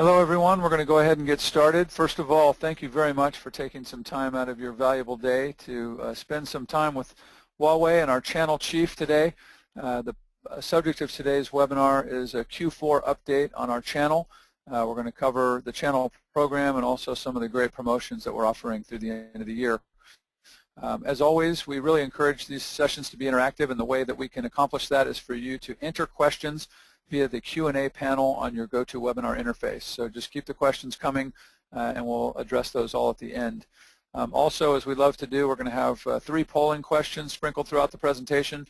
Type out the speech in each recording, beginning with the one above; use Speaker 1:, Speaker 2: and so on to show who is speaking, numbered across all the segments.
Speaker 1: Hello everyone, we're going to go ahead and get started. First of all, thank you very much for taking some time out of your valuable day to spend some time with Huawei and our channel chief today. The subject of today's webinar is a Q4 update on our channel. We're going to cover the channel program and also some of the great promotions that we're offering through the end of the year. As always, we really encourage these sessions to be interactive, and the way that we can accomplish that is for you to enter questions via the Q&A panel on your GoToWebinar interface. So just keep the questions coming, and we'll address those all at the end. Also, as we love to do, we're going to have 3 polling questions sprinkled throughout the presentation.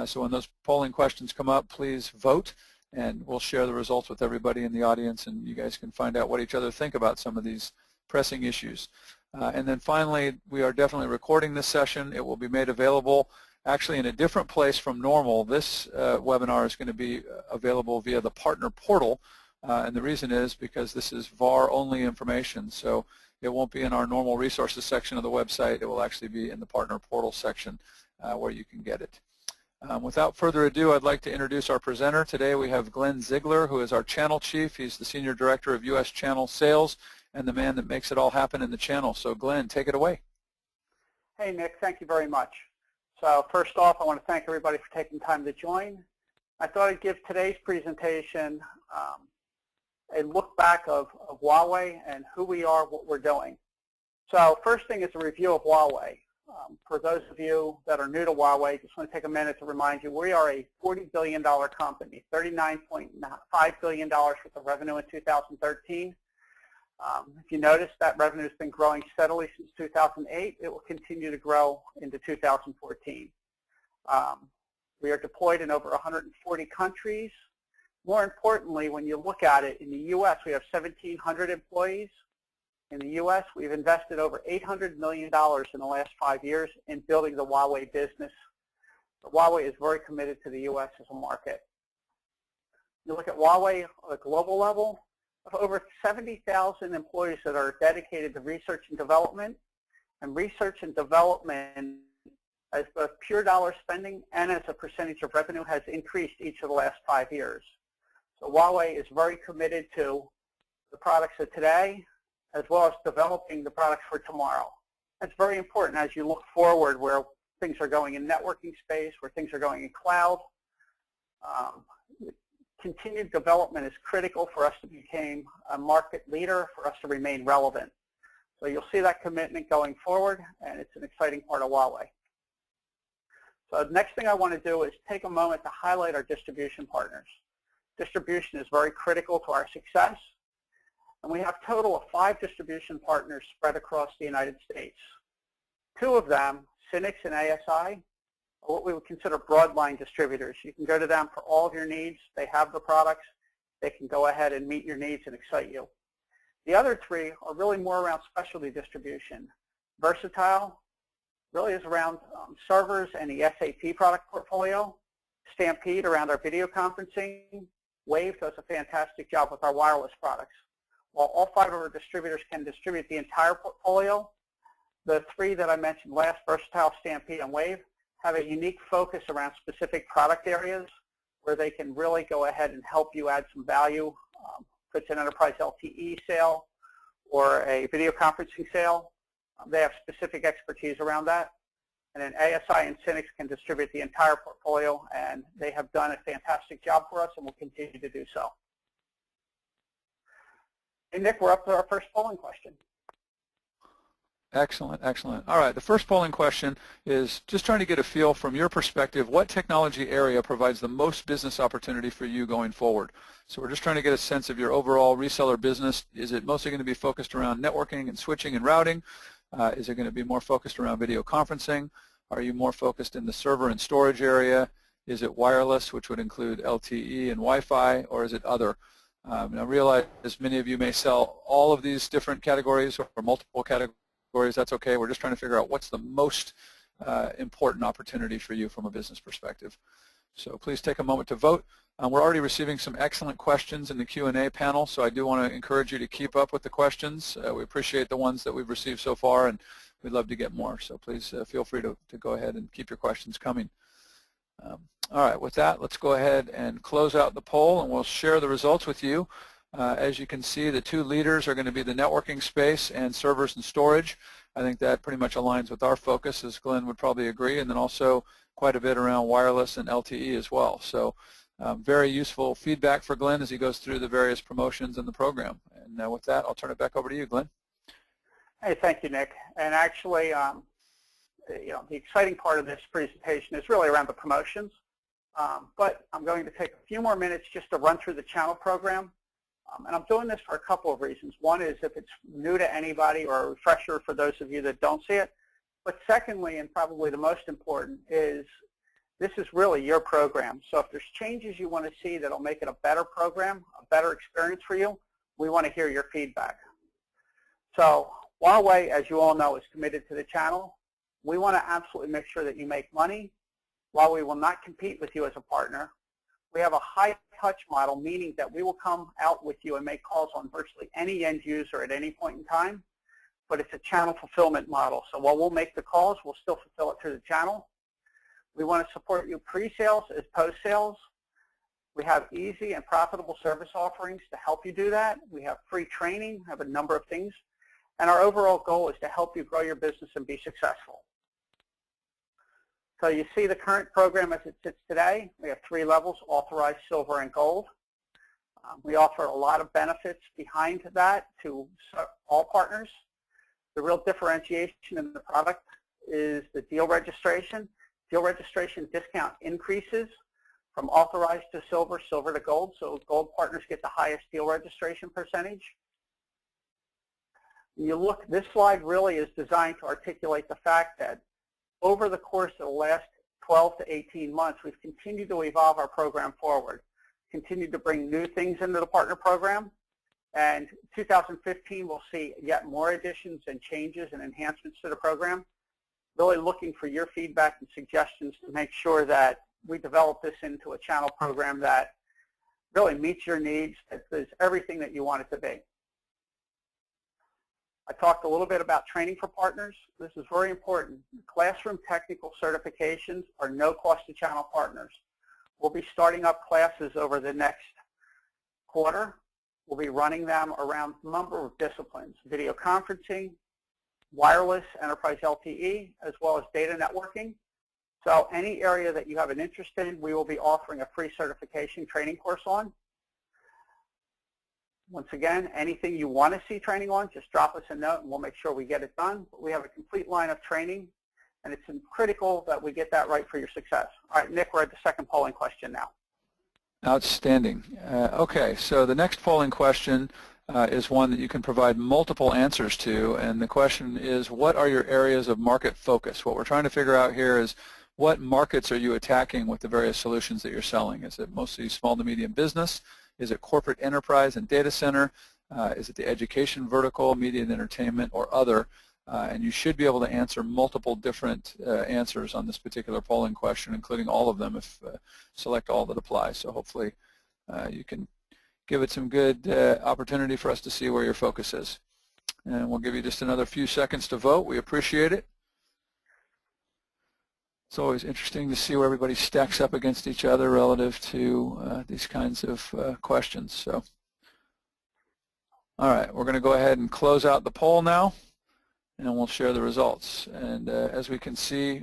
Speaker 1: So when those polling questions come up, please vote, and we'll share the results with everybody in the audience, and you guys can find out what each other think about some of these pressing issues. And then finally, we are definitely recording this session. It will be made available actually in a different place from normal. This webinar is going to be available via the partner portal, and the reason is because this is VAR only information, so it won't be in our normal resources section of the website. It will actually be in the partner portal section where you can get it. Without further ado, I'd like to introduce our presenter. Today we have Glenn Ziegler, who is our channel chief. He's the Senior Director of U.S. Channel Sales and the man that makes it all happen in the channel. So Glenn, take it away.
Speaker 2: Hey Nick, thank you very much. So first off, I want to thank everybody for taking time to join. I thought I'd give today's presentation a look back of Huawei and who we are, what we're doing. So first thing is a review of Huawei. For those of you that are new to Huawei, just want to take a minute to remind you, we are a $40 billion company, $39.5 billion worth of revenue in 2013. If you notice, that revenue has been growing steadily since 2008. It will continue to grow into 2014. We are deployed in over 140 countries. More importantly, when you look at it, in the U.S., we have 1,700 employees. In the U.S., we've invested over $800 million in the last 5 years in building the Huawei business. Huawei is very committed to the U.S. as a market. You look at Huawei on a global level, of over 70,000 employees that are dedicated to research and development. And research and development, as both pure dollar spending and as a percentage of revenue, has increased each of the last 5 years. So Huawei is very committed to the products of today, as well as developing the products for tomorrow. That's very important as you look forward where things are going in networking space, where things are going in cloud. Continued development is critical for us to become a market leader, for us to remain relevant. So you'll see that commitment going forward, and it's an exciting part of Huawei. So the next thing I want to do is take a moment to highlight our distribution partners. Distribution is very critical to our success, and we have a total of 5 distribution partners spread across the United States. 2 of them, Synnex and ASI, what we would consider broadline distributors. You can go to them for all of your needs. They have the products. They can go ahead and meet your needs and excite you. The other 3 are really more around specialty distribution. Versatile really is around servers and the SAP product portfolio. Stampede around our video conferencing. Wave does a fantastic job with our wireless products. While all 5 of our distributors can distribute the entire portfolio, the 3 that I mentioned last, Versatile, Stampede, and Wave, have a unique focus around specific product areas where they can really go ahead and help you add some value. If it's an enterprise LTE sale or a video conferencing sale, they have specific expertise around that. And then ASI and Synnex can distribute the entire portfolio, and they have done a fantastic job for us and will continue to do so. Hey Nick, we're up to our first polling question.
Speaker 1: Excellent, excellent. All right, the first polling question is just trying to get a feel from your perspective, what technology area provides the most business opportunity for you going forward? So we're just trying to get a sense of your overall reseller business. Is it mostly going to be focused around networking and switching and routing? Is it going to be more focused around video conferencing? Are you more focused in the server and storage area? Is it wireless, which would include LTE and Wi-Fi, or is it other? And I realize many of you may sell all of these different categories or multiple categories. That's okay. We're just trying to figure out what's the most important opportunity for you from a business perspective. So please take a moment to vote. We're already receiving some excellent questions in the Q&A panel, so I do want to encourage you to keep up with the questions. We appreciate the ones that we've received so far, and we'd love to get more. So please feel free to go ahead and keep your questions coming. All right, with that, let's go ahead and close out the poll, and we'll share the results with you. As you can see, the two leaders are going to be the networking space and servers and storage. I think that pretty much aligns with our focus, as Glenn would probably agree, and then also quite a bit around wireless and LTE as well. So very useful feedback for Glenn as he goes through the various promotions in the program. And with that, I'll turn it back over to you, Glenn.
Speaker 2: Hey, thank you, Nick. And actually, the exciting part of this presentation is really around the promotions. But I'm going to take a few more minutes just to run through the channel program. And I'm doing this for a couple of reasons. One is if it's new to anybody, or a refresher for those of you that don't see it. But secondly, and probably the most important, is this is really your program. So if there's changes you want to see that'll make it a better program, a better experience for you, we want to hear your feedback. So Huawei, as you all know, is committed to the channel. We want to absolutely make sure that you make money. Huawei will not compete with you as a partner. We have a high-touch model, meaning that we will come out with you and make calls on virtually any end user at any point in time, but it's a channel fulfillment model. So while we'll make the calls, we'll still fulfill it through the channel. We want to support you pre-sales as post-sales. We have easy and profitable service offerings to help you do that. We have free training, have a number of things. And our overall goal is to help you grow your business and be successful. So you see the current program as it sits today. We have 3 levels: authorized, silver, and gold. We offer a lot of benefits behind that to all partners. The real differentiation in the product is the deal registration. Deal registration discount increases from authorized to silver, silver to gold. So gold partners get the highest deal registration percentage. When you look, this slide really is designed to articulate the fact that over the course of the last 12 to 18 months, we've continued to evolve our program forward, continued to bring new things into the partner program, and 2015 we'll see yet more additions and changes and enhancements to the program. Really looking for your feedback and suggestions to make sure that we develop this into a channel program that really meets your needs, that is everything that you want it to be. I talked a little bit about training for partners. This is very important. Classroom technical certifications are no cost to channel partners. We'll be starting up classes over the next quarter. We'll be running them around a number of disciplines: video conferencing, wireless, enterprise LTE, as well as data networking. So any area that you have an interest in, we will be offering a free certification training course on. Once again, anything you want to see training on, just drop us a note and we'll make sure we get it done. But we have a complete line of training, and it's critical that we get that right for your success. All right, Nick, we're at the second polling question now.
Speaker 1: Outstanding. Okay, so the next polling question is one that you can provide multiple answers to, and the question is, what are your areas of market focus? What we're trying to figure out here is, what markets are you attacking with the various solutions that you're selling? Is it mostly small to medium business? Is it corporate enterprise and data center? Is it the education vertical, media and entertainment, or other? And you should be able to answer multiple different answers on this particular polling question, including all of them if select all that apply. So hopefully you can give it some good opportunity for us to see where your focus is. And we'll give you just another few seconds to vote. We appreciate it. It's always interesting to see where everybody stacks up against each other relative to these kinds of questions. So, all right, we're going to go ahead and close out the poll now, and we'll share the results. And as we can see,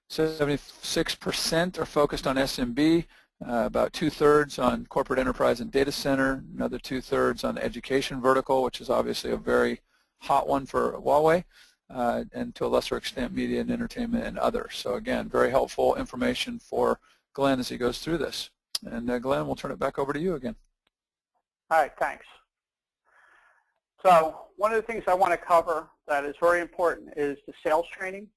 Speaker 1: 76% are focused on SMB, about 2/3 on corporate enterprise and data center, another 2/3 on the education vertical, which is obviously a very hot one for Huawei. And to a lesser extent, media and entertainment and others. So again, very helpful information for Glenn as he goes through this. And Glenn, we'll turn it back over to you again.
Speaker 2: All right, thanks. So one of the things I want to cover that is very important is the sales training.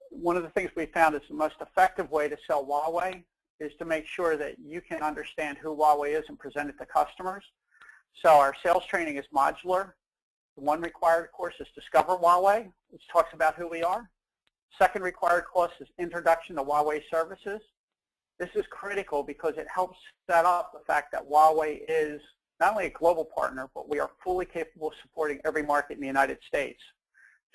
Speaker 2: One of the things we found is the most effective way to sell Huawei is to make sure that you can understand who Huawei is and present it to customers. So our sales training is modular. One required course is Discover Huawei, which talks about who we are. Second required course is Introduction to Huawei Services. This is critical because it helps set up the fact that Huawei is not only a global partner, but we are fully capable of supporting every market in the United States.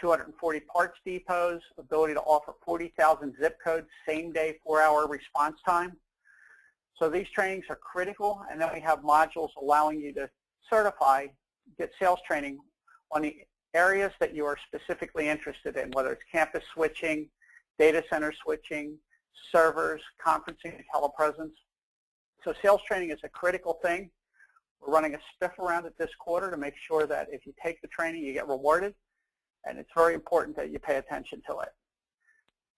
Speaker 2: 240 parts depots, ability to offer 40,000 zip codes, same-day, 4-hour response time. So these trainings are critical, and then we have modules allowing you to certify, get sales training on the areas that you are specifically interested in, whether it's campus switching, data center switching, servers, conferencing, and telepresence. So sales training is a critical thing. We're running a SPiff around it this quarter to make sure that if you take the training, you get rewarded, and it's very important that you pay attention to it.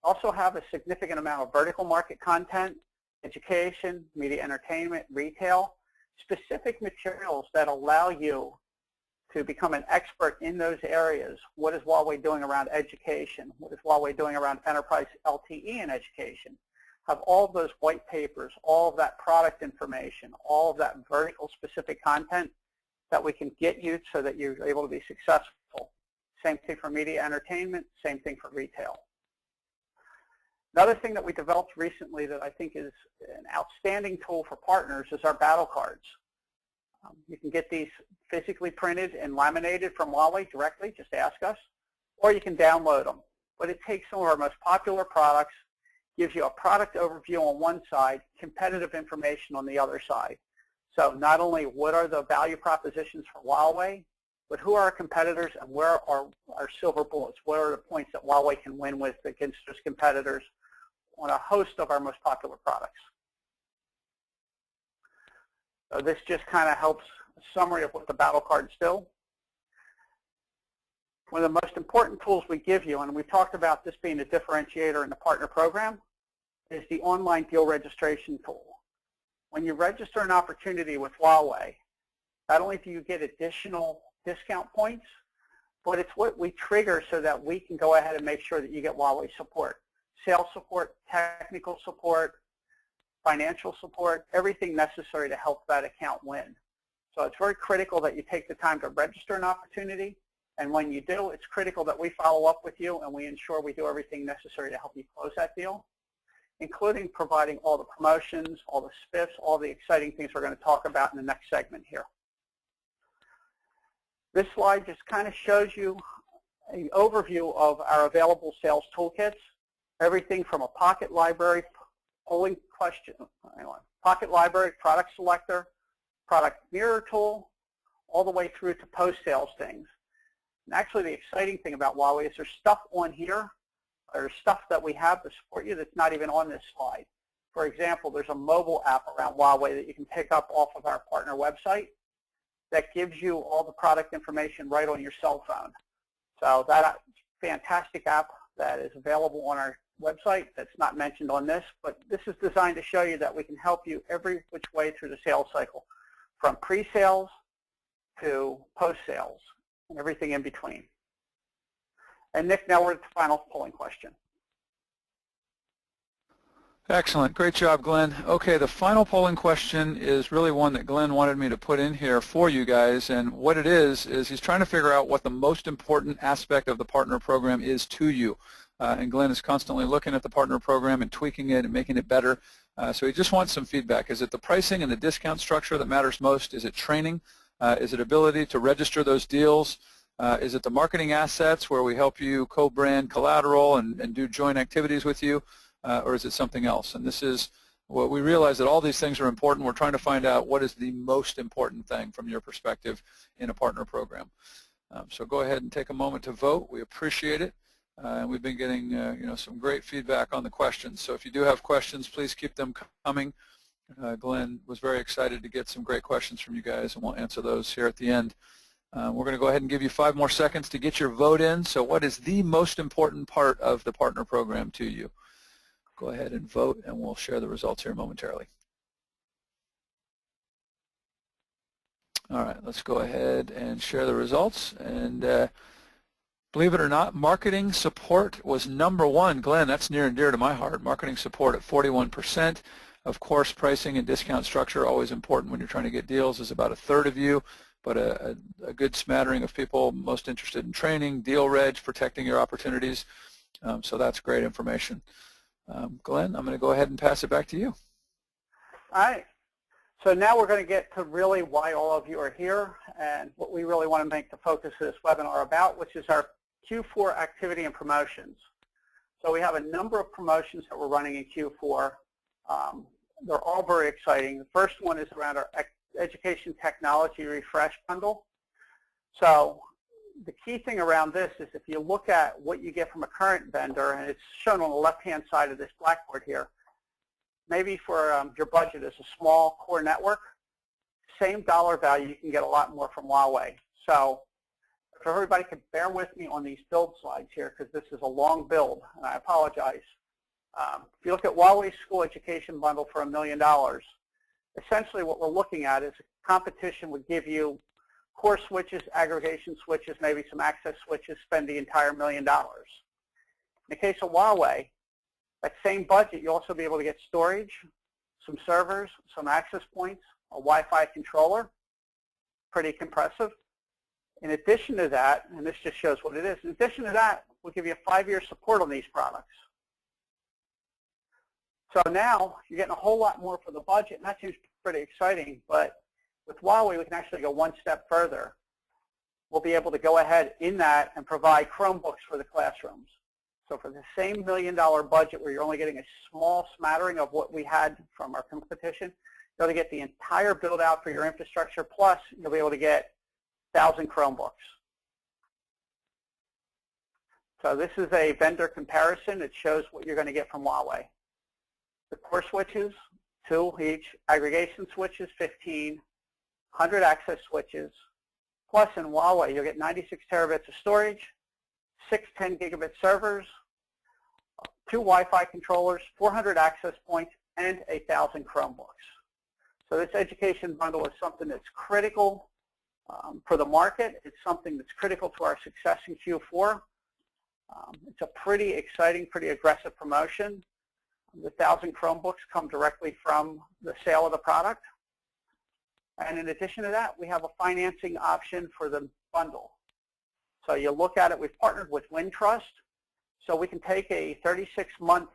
Speaker 2: Also have a significant amount of vertical market content, education, media entertainment, retail, specific materials that allow you to become an expert in those areas. What is Huawei doing around education? What is Huawei doing around enterprise LTE and education? Have all of those white papers, all of that product information, all of that vertical specific content that we can get you so that you're able to be successful. Same thing for media entertainment, same thing for retail. Another thing that we developed recently that I think is an outstanding tool for partners is our battle cards. You can get these physically printed and laminated from Huawei directly, just ask us, or you can download them. But it takes some of our most popular products, gives you a product overview on one side, competitive information on the other side. So not only what are the value propositions for Huawei, but who are our competitors and where are our silver bullets? What are the points that Huawei can win with against those competitors on a host of our most popular products? So this just kind of helps a summary of what the battle cards do. One of the most important tools we give you, and we've talked about this being a differentiator in the partner program, is the online deal registration tool. When you register an opportunity with Huawei, not only do you get additional discount points, but it's what we trigger so that we can go ahead and make sure that you get Huawei support. Sales support, technical support, financial support, everything necessary to help that account win. So it's very critical that you take the time to register an opportunity, and when you do, it's critical that we follow up with you and we ensure we do everything necessary to help you close that deal, including providing all the promotions, all the SPiffs, all the exciting things we're going to talk about in the next segment here. This slide just kind of shows you an overview of our available sales toolkits, everything from a pocket library, polling question, pocket library, product selector, product mirror tool, all the way through to post-sales things. And actually the exciting thing about Huawei is there's stuff on here, there's stuff that we have to support you that's not even on this slide. For example, there's a mobile app around Huawei that you can pick up off of our partner website that gives you all the product information right on your cell phone. So that fantastic app that is available on our website that's not mentioned on this, but this is designed to show you that we can help you every which way through the sales cycle, from pre-sales to post-sales and everything in between. And Nick, now we're at the final polling question.
Speaker 1: Excellent. Great job, Glenn. Okay, the final polling question is really one that Glenn wanted me to put in here for you guys, and what it is he's trying to figure out what the most important aspect of the partner program is to you. And Glenn is constantly looking at the partner program and tweaking it and making it better. So he just wants some feedback. Is it the pricing and the discount structure that matters most? Is it training? Is it ability to register those deals? Is it the marketing assets where we help you co-brand collateral and do joint activities with you? Or is it something else? And this is what we realize, that all these things are important. We're trying to find out what is the most important thing from your perspective in a partner program. So go ahead and take a moment to vote. We appreciate it. And we've been getting some great feedback on the questions. So if you do have questions, please keep them coming. Glenn was very excited to get some great questions from you guys, and we'll answer those here at the end. We're going to go ahead and give you 5 more seconds to get your vote in. So what is the most important part of the partner program to you? Go ahead and vote, and we'll share the results here momentarily. All right, let's go ahead and share the results. And believe it or not, marketing support was #1. Glenn, that's near and dear to my heart. Marketing support at 41%. Of course, pricing and discount structure, always important when you're trying to get deals, is about 1/3 of you, but a good smattering of people most interested in training, deal reg, protecting your opportunities. So that's great information. Glenn, I'm going to go ahead and pass it back to you.
Speaker 2: All right. So now we're going to get to really why all of you are here and what we really want to make the focus of this webinar about, which is our Q4 activity and promotions. So we have a number of promotions that we're running in Q4. They're all very exciting. The first one is around our education technology refresh bundle. So the key thing around this is if you look at what you get from a current vendor, and it's shown on the left-hand side of this blackboard here, maybe for your budget is a small core network, same dollar value, you can get a lot more from Huawei. So if everybody could bear with me on these build slides here, because this is a long build, and I apologize. If you look at Huawei's school education bundle for $1 million, essentially what we're looking at is competition would give you core switches, aggregation switches, maybe some access switches, spend the entire $1 million. In the case of Huawei, that same budget, you'll also be able to get storage, some servers, some access points, a Wi-Fi controller, pretty compressive. In addition to that, and this just shows what it is, in addition to that, we'll give you a 5-year support on these products. So now you're getting a whole lot more for the budget, and that seems pretty exciting. But with Huawei, we can actually go one step further. We'll be able to go ahead in that and provide Chromebooks for the classrooms. So for the same $1 million budget where you're only getting a small smattering of what we had from our competition, you'll be able to get the entire build out for your infrastructure, plus you'll be able to get 1,000 Chromebooks. So this is a vendor comparison. It shows what you're going to get from Huawei. The core switches, 2 each, aggregation switches, 15, 100 access switches, plus in Huawei you'll get 96 terabits of storage, 6 10 gigabit servers, 2 Wi-Fi controllers, 400 access points, and 1,000 Chromebooks. So this education bundle is something that's critical for the market. It's something that's critical to our success in Q4. It's a pretty exciting, pretty aggressive promotion. The 1,000 Chromebooks come directly from the sale of the product. And in addition to that, we have a financing option for the bundle. So you look at it, we've partnered with Wintrust. So we can take a 36-month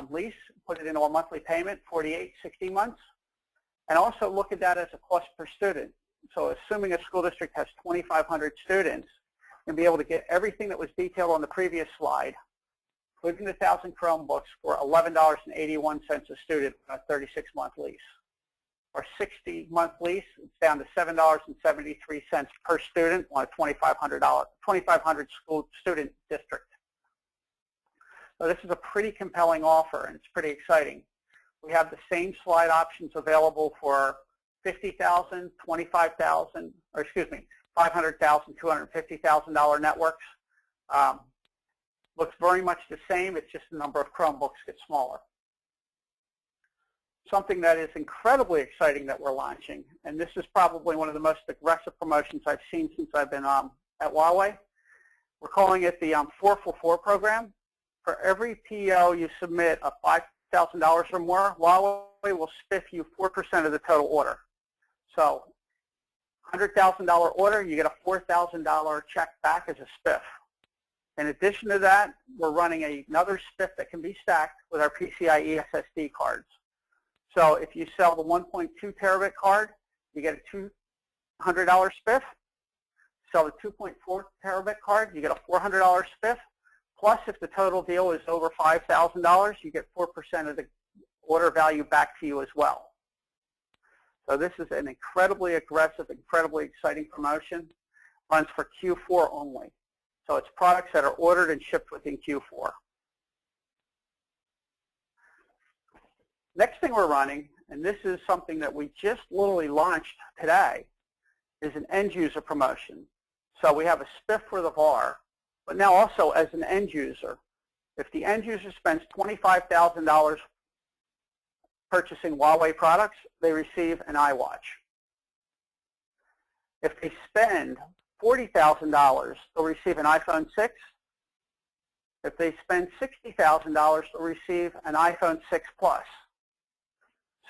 Speaker 2: lease, put it into a monthly payment, 48, 60 months, and also look at that as a cost per student. So assuming a school district has 2,500 students, and be able to get everything that was detailed on the previous slide, including the 1,000 Chromebooks, for $11.81 a student on a 36-month lease. Our 60-month lease, it's down to $7.73 per student on a 2,500 school student district. So this is a pretty compelling offer, and it's pretty exciting. We have the same slide options available for $50,000, $25,000, or excuse me, $500,000, $250,000 networks. Looks very much the same. It's just the number of Chromebooks gets smaller. Something that is incredibly exciting that we're launching, and this is probably one of the most aggressive promotions I've seen since I've been at Huawei. We're calling it the 4-for-4 program. For every PO you submit of $5,000 or more, Huawei will spiff you 4% of the total order. So $100,000 order, you get a $4,000 check back as a spiff. In addition to that, we're running another spiff that can be stacked with our PCIe SSD cards. So if you sell the 1.2 terabit card, you get a $200 spiff. Sell the 2.4 terabit card, you get a $400 spiff. Plus, if the total deal is over $5,000, you get 4% of the order value back to you as well. So this is an incredibly aggressive, incredibly exciting promotion. Runs for Q4 only. So it's products that are ordered and shipped within Q4. Next thing we're running, and this is something that we just literally launched today, is an end user promotion. So we have a spiff for the VAR, but now also as an end user. If the end user spends $25,000 purchasing Huawei products, they receive an iWatch. If they spend $40,000, they'll receive an iPhone 6. If they spend $60,000, they'll receive an iPhone 6 Plus.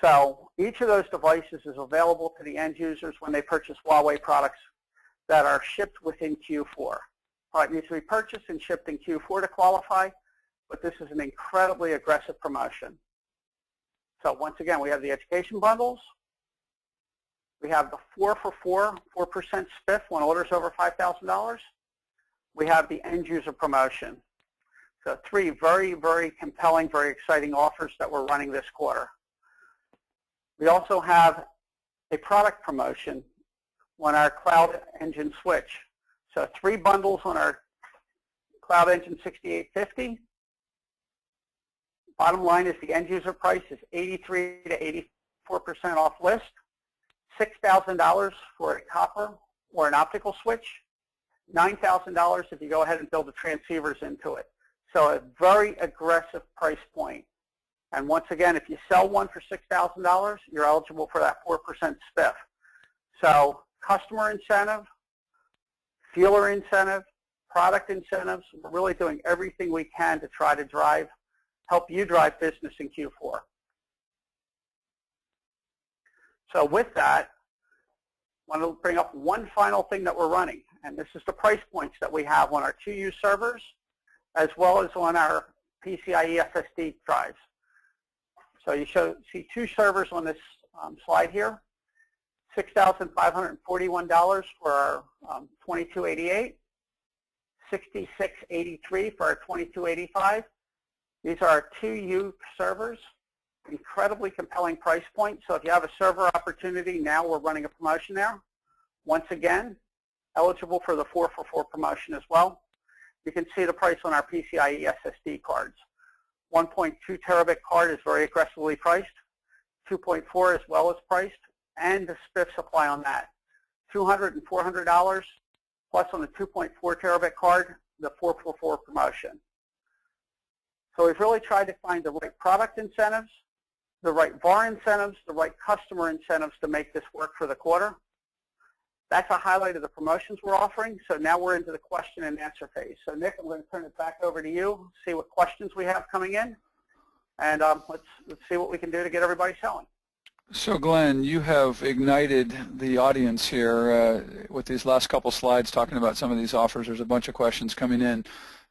Speaker 2: So each of those devices is available to the end users when they purchase Huawei products that are shipped within Q4. Product needs to be purchased and shipped in Q4 to qualify, but this is an incredibly aggressive promotion. So once again, we have the education bundles. We have the 4-for-4, 4% spiff when orders over $5,000. We have the end user promotion. So 3 very, very compelling, very exciting offers that we're running this quarter. We also have a product promotion on our Cloud Engine switch. So 3 bundles on our Cloud Engine 6850. Bottom line is the end user price is 83 to 84% off list. $6,000 for a copper or an optical switch. $9,000 if you go ahead and build the transceivers into it. So a very aggressive price point. And once again, if you sell one for $6,000, you're eligible for that 4% SPiff. So customer incentive, dealer incentive, product incentives. We're really doing everything we can to try to help you drive business in Q4. So with that, I want to bring up one final thing that we're running, and this is the price points that we have on our 2U servers as well as on our PCIe SSD drives. So you see 2 servers on this slide here, $6,541 for our 2288, $6,683 for our 2285. These are our 2U servers. Incredibly compelling price point. So if you have a server opportunity, now we're running a promotion there. Once again, eligible for the 4 for 4 promotion as well. You can see the price on our PCIe SSD cards. 1.2 terabit card is very aggressively priced. 2.4 as well as priced, and the SPiff supply on that. $200 and $400 plus on the 2.4 terabit card, the 4 for 4 promotion. So we've really tried to find the right product incentives, the right VAR incentives, the right customer incentives to make this work for the quarter. That's a highlight of the promotions we're offering. So now we're into the question and answer phase. So Nick, I'm going to turn it back over to you, see what questions we have coming in, and let's see what we can do to get everybody selling.
Speaker 1: So Glenn, you have ignited the audience here with these last couple slides talking about some of these offers. There's a bunch of questions coming in.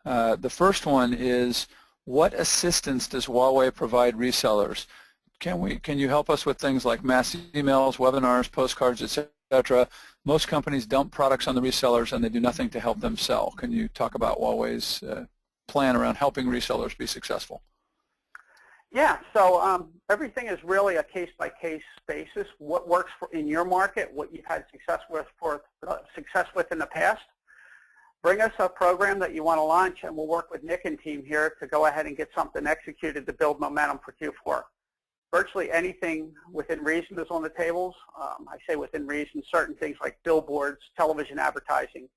Speaker 1: The first one is, what assistance does Huawei provide resellers? Can you help us with things like mass emails, webinars, postcards, etc.? Most companies dump products on the resellers and they do nothing to help them sell. Can you talk about Huawei's plan around helping resellers be successful?
Speaker 2: Yeah, so everything is really a case-by-case basis. What works in your market, what you've had success with in the past. Bring us a program that you want to launch, and we'll work with Nick and team here to go ahead and get something executed to build momentum for Q4. Virtually anything within reason is on the tables. I say within reason, certain things like billboards, television advertising.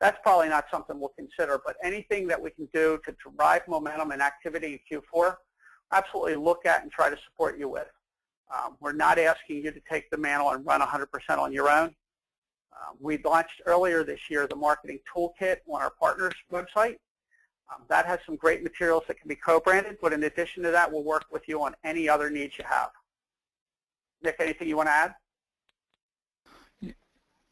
Speaker 2: That's probably not something we'll consider, but anything that we can do to drive momentum and activity in Q4, absolutely look at and try to support you with. We're not asking you to take the mantle and run 100% on your own. We launched earlier this year the marketing toolkit on our partners website. That has some great materials that can be co-branded, but in addition to that, we'll work with you on any other needs you have. Nick, anything you want to add?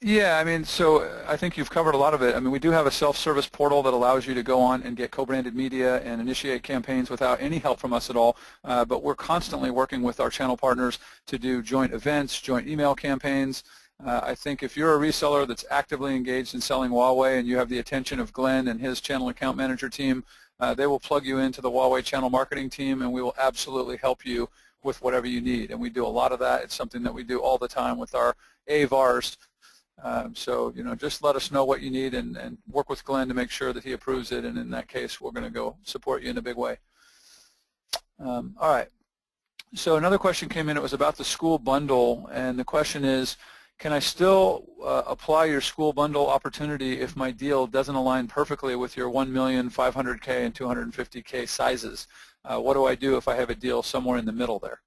Speaker 1: Yeah, I mean, so I think you've covered a lot of it. I mean, we do have a self-service portal that allows you to go on and get co-branded media and initiate campaigns without any help from us at all, but we're constantly working with our channel partners to do joint events, joint email campaigns. I think if you're a reseller that's actively engaged in selling Huawei and you have the attention of Glenn and his channel account manager team, they will plug you into the Huawei channel marketing team, and we will absolutely help you with whatever you need. And we do a lot of that. It's something that we do all the time with our VARs. So, you know, just let us know what you need and work with Glenn to make sure that he approves it, and in that case, we're going to go support you in a big way. All right. So another question came in. It was about the school bundle, and the question is, can I still apply your school bundle opportunity if my deal doesn't align perfectly with your 1 million, 500K, and 250K sizes? What do I do if I have a deal somewhere in the middle there?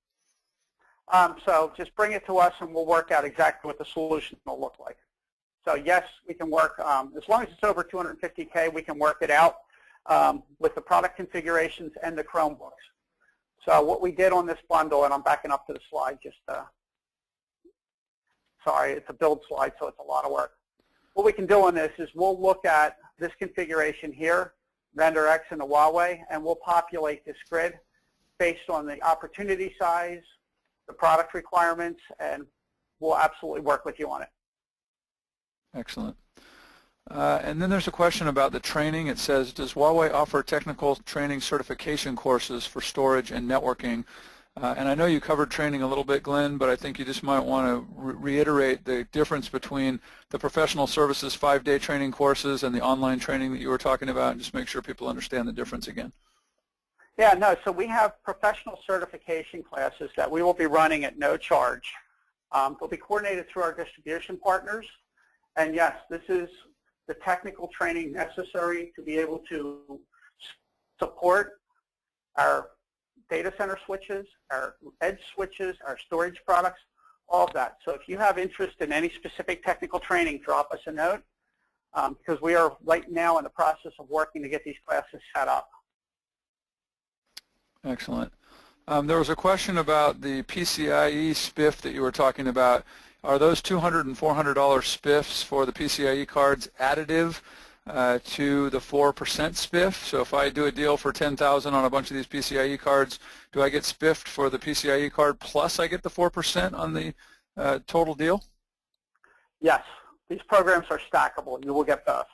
Speaker 2: So just bring it to us and we'll work out exactly what the solution will look like. So yes, we can work, as long as it's over 250K, we can work it out with the product configurations and the Chromebooks. So what we did on this bundle, and I'm backing up to the slide, just sorry, it's a build slide, so it's a lot of work. What we can do on this is we'll look at this configuration here, Vendor X and the Huawei, and we'll populate this grid based on the opportunity size, the product requirements, and we'll absolutely work with you on it.
Speaker 1: Excellent. And then there's a question about the training. It says, does Huawei offer technical training certification courses for storage and networking? And I know you covered training a little bit, Glenn, but I think you just might want to reiterate the difference between the professional services 5-day training courses and the online training that you were talking about, and just make sure people understand the difference again.
Speaker 2: Yeah, no, so we have professional certification classes that we will be running at no charge. They'll be coordinated through our distribution partners. And yes, this is the technical training necessary to be able to support our data center switches, our edge switches, our storage products, all of that. So if you have interest in any specific technical training, drop us a note because we are right now in the process of working to get these classes set up.
Speaker 1: Excellent. There was a question about the PCIe SPiff that you were talking about. Are those $200 and $400 SPiffs for the PCIe cards additive to the 4% SPiff? So if I do a deal for $10,000 on a bunch of these PCIe cards, do I get SPiffed for the PCIe card plus I get the 4% on the total deal?
Speaker 2: Yes. These programs are stackable. You will get both.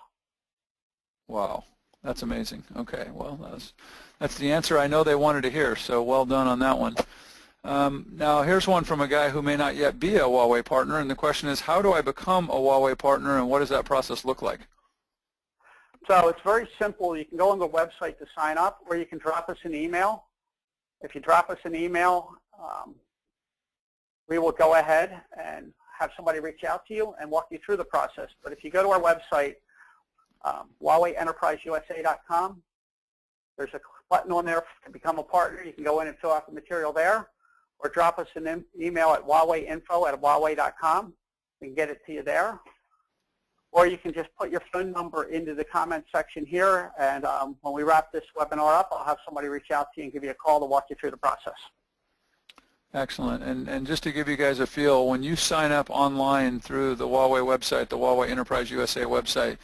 Speaker 1: Wow. That's amazing. Okay. Well, that's the answer I know they wanted to hear, so well done on that one. Now, here's one from a guy who may not yet be a Huawei partner, and the question is, how do I become a Huawei partner, and what does that process look like?
Speaker 2: So it's very simple. You can go on the website to sign up, or you can drop us an email. If you drop us an email, we will go ahead and have somebody reach out to you and walk you through the process. But if you go to our website, HuaweiEnterpriseUSA.com, there's a button on there to become a partner. You can go in and fill out the material there, or drop us an email at HuaweiInfo@Huawei.com. We can get it to you there. Or you can just put your phone number into the comment section here, and when we wrap this webinar up, I'll have somebody reach out to you and give you a call to walk you through the process.
Speaker 1: Excellent. And just to give you guys a feel, when you sign up online through the Huawei website, the Huawei Enterprise USA website,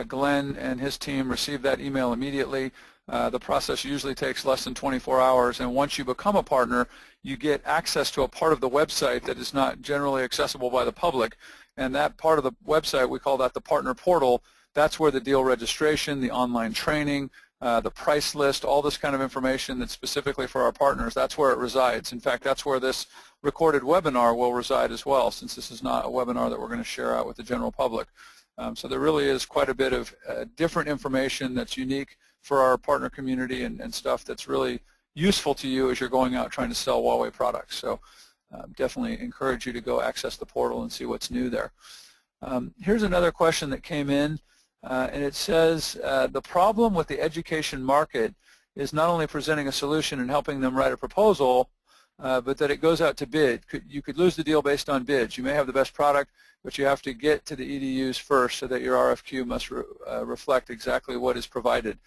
Speaker 1: Glenn and his team receive that email immediately. The process usually takes less than 24 hours, and once you become a partner, you get access to a part of the website that is not generally accessible by the public, and that part of the website, we call that the partner portal. That's where the deal registration, the online training, the price list, all this kind of information that's specifically for our partners, that's where it resides. In fact, that's where this recorded webinar will reside as well, since this is not a webinar that we're going to share out with the general public. So there really is quite a bit of different information that's unique for our partner community and stuff that's really useful to you as you're going out trying to sell Huawei products. So definitely encourage you to go access the portal and see what's new there. Here's another question that came in, and it says, the problem with the education market is not only presenting a solution and helping them write a proposal, but that it goes out to bid. You could lose the deal based on bids. You may have the best product, but you have to get to the EDUs first so that your RFQ must reflect exactly what is provided.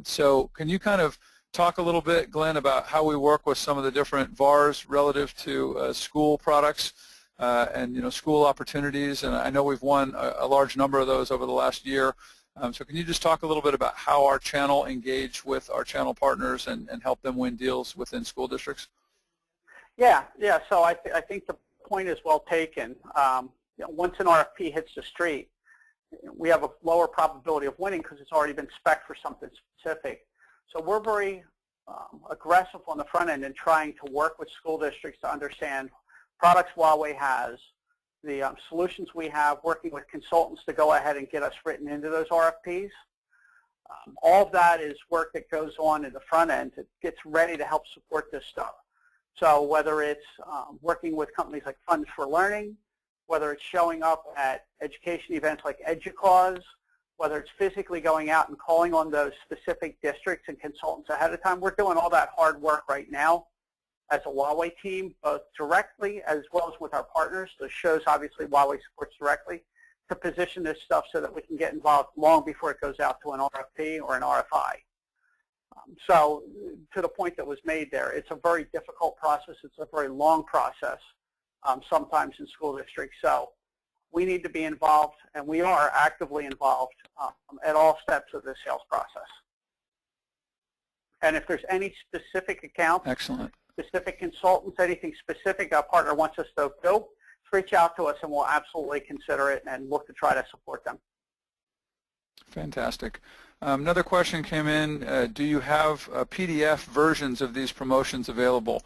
Speaker 1: So can you kind of talk a little bit, Glenn, about how we work with some of the different VARs relative to school products and school opportunities? And I know we've won a large number of those over the last year. So can you just talk a little bit about how our channel engage with our channel partners and help them win deals within school districts?
Speaker 2: Yeah. So I think the point is well taken. Once an RFP hits the street, we have a lower probability of winning because it's already been spec'd for something specific. So we're very aggressive on the front end in trying to work with school districts to understand products Huawei has, the solutions we have, working with consultants to go ahead and get us written into those RFPs. All of that is work that goes on in the front end. It gets ready to help support this stuff. So whether it's working with companies like Funds for Learning, whether it's showing up at education events like EDUCAUSE, whether it's physically going out and calling on those specific districts and consultants ahead of time, we're doing all that hard work right now as a Huawei team, both directly as well as with our partners. The shows obviously Huawei supports directly to position this stuff so that we can get involved long before it goes out to an RFP or an RFI. So to the point that was made there, it's a very difficult process. It's a very long process sometimes in school districts. So we need to be involved, and we are actively involved at all steps of the sales process. And if there's any specific accounts,
Speaker 1: excellent,
Speaker 2: specific consultants, anything specific our partner wants us to do, reach out to us and we'll absolutely consider it and look to try to support them.
Speaker 1: Fantastic. Another question came in, do you have PDF versions of these promotions available?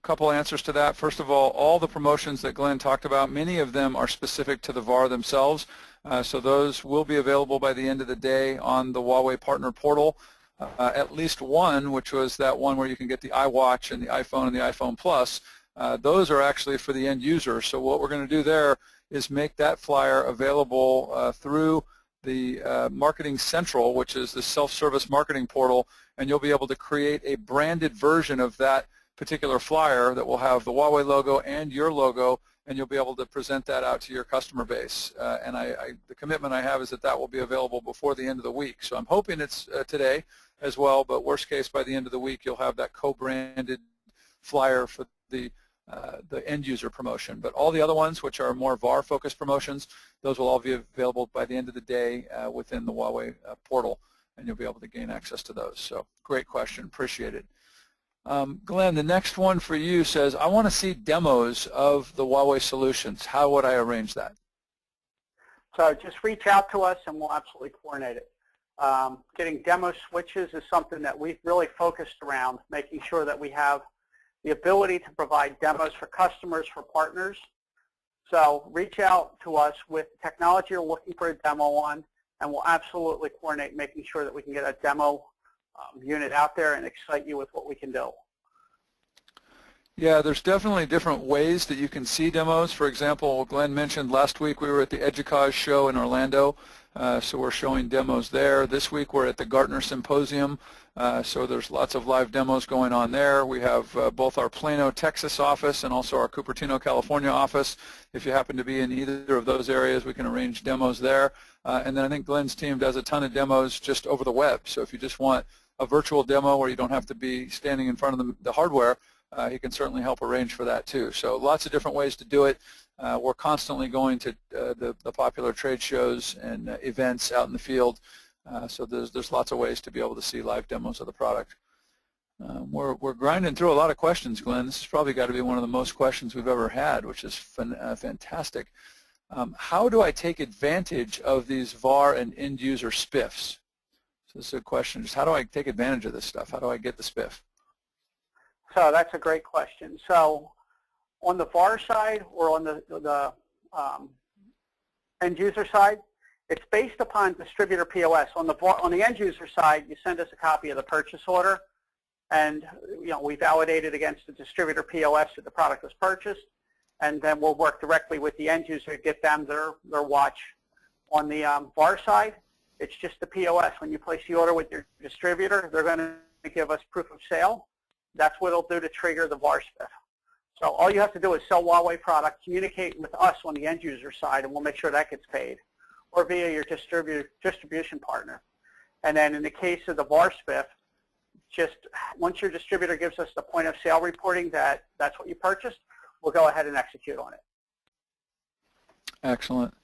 Speaker 1: Couple answers to that. First of all the promotions that Glenn talked about, many of them are specific to the VAR themselves, so those will be available by the end of the day on the Huawei Partner Portal. At least one, which was that one where you can get the iWatch and the iPhone and the iPhone Plus, those are actually for the end user. So what we're going to do there is make that flyer available through the Marketing Central, which is the self-service marketing portal, and you'll be able to create a branded version of that particular flyer that will have the Huawei logo and your logo, and you'll be able to present that out to your customer base. And the commitment I have is that that will be available before the end of the week. So I'm hoping it's today as well, but worst case, by the end of the week, you'll have that co-branded flyer for the end user promotion. But all the other ones, which are more VAR-focused promotions, those will all be available by the end of the day within the Huawei portal, and you'll be able to gain access to those. So great question. Appreciate it. Glenn, the next one for you says, I want to see demos of the Huawei solutions. How would I arrange that?
Speaker 2: So just reach out to us and we'll absolutely coordinate it. Getting demo switches is something that we've really focused around, making sure that we have the ability to provide demos for customers, for partners. So reach out to us with technology you're looking for a demo on, and we'll absolutely coordinate making sure that we can get a demo unit out there and excite you with what we can do.
Speaker 1: Yeah, there's definitely different ways that you can see demos. For example, Glenn mentioned last week we were at the EDUCAUSE show in Orlando, so we're showing demos there. This week we're at the Gartner Symposium, so there's lots of live demos going on there. We have both our Plano, Texas office and also our Cupertino, California office. If you happen to be in either of those areas, we can arrange demos there. And then I think Glenn's team does a ton of demos just over the web. So if you just want a virtual demo where you don't have to be standing in front of the hardware, he can certainly help arrange for that too. So lots of different ways to do it. We're constantly going to the popular trade shows and events out in the field, so there's lots of ways to be able to see live demos of the product. We're grinding through a lot of questions, Glenn. This has probably got to be one of the most questions we've ever had, which is fantastic. How do I take advantage of these VAR and end user SPiffs? So this is a question, just how do I take advantage of this stuff? How do I get the SPiff?
Speaker 2: So that's a great question. So on the VAR side or on the end user side, it's based upon distributor POS. On the end user side, you send us a copy of the purchase order, and we validate it against the distributor POS that the product was purchased, and then we'll work directly with the end user to get them their watch. On the VAR side, it's just the POS. When you place the order with your distributor, they're going to give us proof of sale. That's what it'll do to trigger the VAR SPiff. So all you have to do is sell Huawei product, communicate with us on the end user side, and we'll make sure that gets paid, or via your distribution partner. And then in the case of the VAR SPiff, just once your distributor gives us the point of sale reporting that that's what you purchased, we'll go ahead and execute on it.
Speaker 1: Excellent.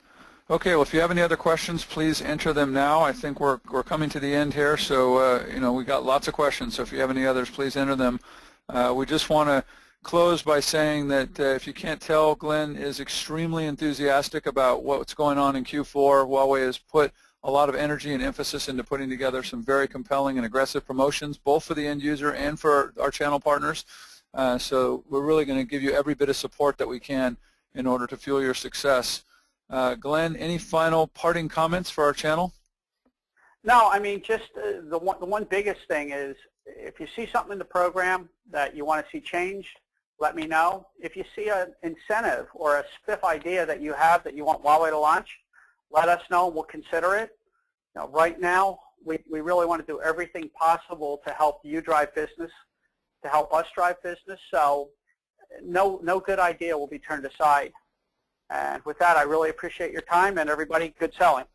Speaker 1: Okay, well, if you have any other questions, please enter them now. I think we're coming to the end here, so we got lots of questions. So if you have any others, please enter them. We just want to close by saying that if you can't tell, Glenn is extremely enthusiastic about what's going on in Q4. Huawei has put a lot of energy and emphasis into putting together some very compelling and aggressive promotions, both for the end user and for our channel partners. So we're really going to give you every bit of support that we can in order to fuel your success. Glenn, any final parting comments for our channel?
Speaker 2: No, I mean, just the one biggest thing is if you see something in the program that you want to see changed, let me know. If you see an incentive or a SPiff idea that you have that you want Huawei to launch, let us know and we'll consider it. Right now, we really want to do everything possible to help you drive business, to help us drive business. So no good idea will be turned aside. And with that, I really appreciate your time, and everybody, good selling.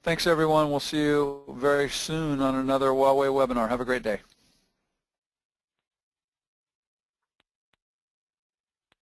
Speaker 1: Thanks, everyone. We'll see you very soon on another Huawei webinar. Have a great day.